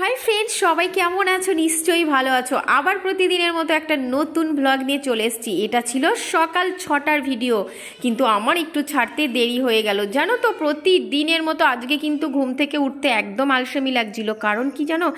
Hi friends, সবাই কেমন আছো? নিশ্চয়ই ভালো আছো। আবার প্রতিদিনের মতো একটা নতুন ব্লগ নিয়ে চলে এসেছি। এটা ছিল সকাল 6টার ভিডিও, কিন্তু আমার একটু ছাড়তে দেরি হয়ে গেল জানো তো। প্রতিদিনের মতো আজকে কিন্তু ঘুম থেকে উঠতে একদম আলসেমি লাগছিল। কারণ কি জানো,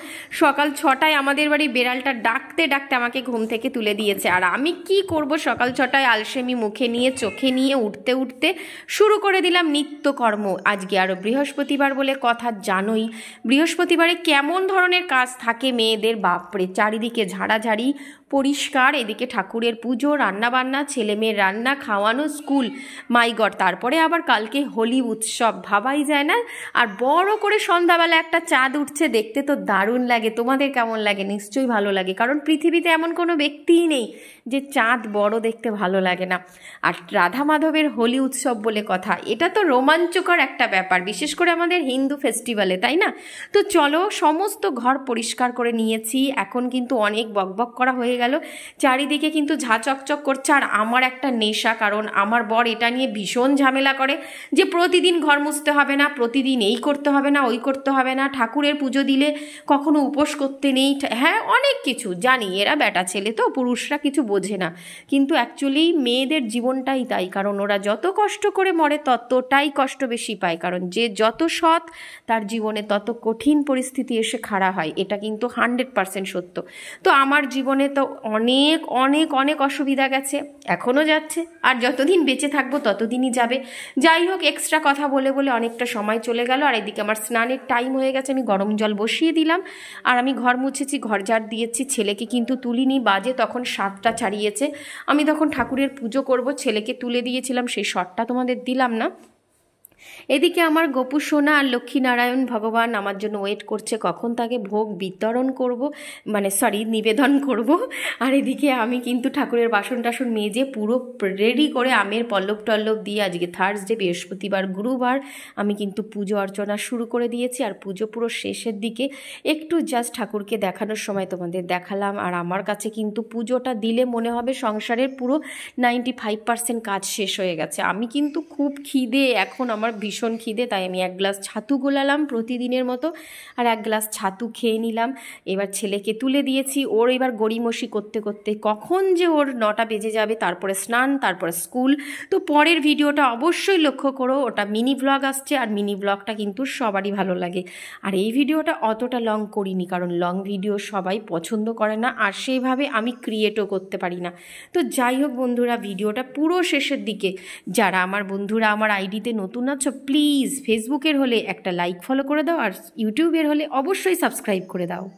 সকাল 6টায় আমাদের বাড়ি বেড়ালটা ডাকতে ডাকতে আমাকে ঘুম থেকে তুলে দিয়েছে। আর আমি কি করব, সকাল 6টায় আলসেমি মুখে নিয়ে চোখে নিয়ে উঠতে উঠতে শুরু করে দিলাম নিত্যকর্ম। আজকে আরও বৃহস্পতিবার বলে কথা, জানোই বৃহস্পতিবারে কেমন ধরনের কাজ থাকে মেয়েদের। বাপরে, চারিদিকে ঝাড়াঝাড়ি পরিষ্কার, এদিকে ঠাকুরের পুজো, রান্নাবান্না, ছেলে মেয়ের রান্না, খাওয়ানো, স্কুল, মাই গড। তারপরে আবার কালকে হোলি উৎসব, ভাবাই যায় না। আর বড় করে সন্ধ্যাবেলা একটা চাঁদ উঠছে, দেখতে তো দারুণ লাগে। তোমাদের কেমন লাগে? নিশ্চয়ই ভালো লাগে, কারণ পৃথিবীতে এমন কোনো ব্যক্তিই নেই যে চাঁদ বড় দেখতে ভালো লাগে না। আর রাধা মাধবের হোলি উৎসব বলে কথা, এটা তো রোমাঞ্চকর একটা ব্যাপার, বিশেষ করে আমাদের হিন্দু ফেস্টিভ্যালে, তাই না? তো চলো, সমস্ত ঘর পরিষ্কার করে নিয়েছি। এখন কিন্তু অনেক বকবক করা হয়ে গেল, চারিদিকে কিন্তু ঝা চকচক করছে। আর আমার একটা নেশা, কারণ আমার বর এটা নিয়ে ভীষণ ঝামেলা করে যে প্রতিদিন ঘর মুছতে হবে না, প্রতিদিন এই করতে হবে না, ওই করতে হবে না, ঠাকুরের পুজো দিলে কখনো উপোস করতে নেই। হ্যাঁ, অনেক কিছু জানি, এরা বেটা ছেলে তো, পুরুষরা কিছু বোঝে না। কিন্তু অ্যাকচুয়ালি মেয়েদের জীবনটাই তাই, কারণ ওরা যত কষ্ট করে মরে ততটাই কষ্ট বেশি পায়। কারণ যে যত সৎ, তার জীবনে তত কঠিন পরিস্থিতি এসে খাড়া হয়। এটা কিন্তু 100% সত্য। তো আমার জীবনে তো অনেক অনেক অনেক অসুবিধা গেছে, এখনও যাচ্ছে, আর যতদিন বেঁচে থাকবো ততদিনই যাবে। যাই হোক, এক্সট্রা কথা বলে বলে অনেকটা সময় চলে গেল। আর এদিকে আমার স্নানের টাইম হয়ে গেছে, আমি গরম জল বসিয়ে দিলাম। আর আমি ঘর মুছেছি, ঘর ঝাড় দিয়েছি। ছেলেকে কিন্তু তুলিনি, বাজে তখন 7টা ছাড়িয়েছে। আমি তখন ঠাকুরের পুজো করব, ছেলেকে তুলে দিয়েছিলাম, সেই শটটা তোমাদের দিলাম না। এদিকে আমার গোপু সোনা আর লক্ষ্মীনারায়ণ ভগবান আমার জন্য ওয়েট করছে, কখন তাকে ভোগ বিতরণ করব, মানে সরি, নিবেদন করব। আর এদিকে আমি কিন্তু ঠাকুরের বাসন টাসন মেজে পুরো রেডি করে আমের পল্লব টল্লব দিয়ে, আজকে থার্সডে, বৃহস্পতিবার, গুরুবার, আমি কিন্তু পুজো অর্চনা শুরু করে দিয়েছি। আর পুজো পুরো শেষের দিকে একটু জাস্ট ঠাকুরকে দেখানোর সময় তোমাদের দেখালাম। আর আমার কাছে কিন্তু পুজোটা দিলে মনে হবে সংসারের পুরো 95% কাজ শেষ হয়ে গেছে। আমি কিন্তু খুব খিদে, এখন আমার ভীষণ খিদে, তাই আমি 1 গ্লাস ছাতু গোলালাম প্রতিদিনের মতো, আর 1 গ্লাস ছাতু খেয়ে নিলাম। এবার ছেলেকে তুলে দিয়েছি, ওর এবার গড়িমসি করতে করতে কখন যে ওর 9টা বেজে যাবে, তারপরে স্নান, তারপরে স্কুল। তো পরের ভিডিওটা অবশ্যই লক্ষ্য করো, ওটা মিনি ব্লগ আসছে। আর মিনি ব্লগটা কিন্তু সবারই ভালো লাগে। আর এই ভিডিওটা অতটা লং করিনি, কারণ লং ভিডিও সবাই পছন্দ করে না, আর সেইভাবে আমি ক্রিয়েটও করতে পারি না। তো যাই হোক বন্ধুরা, ভিডিওটা পুরো শেষের দিকে, যারা আমার বন্ধুরা আমার আইডিতে নতুন আছো, প্লিজ ফেসবুকের হলে একটা লাইক ফলো করে দাও, আর ইউটিউবের হলে অবশ্যই সাবস্ক্রাইব করে দাও।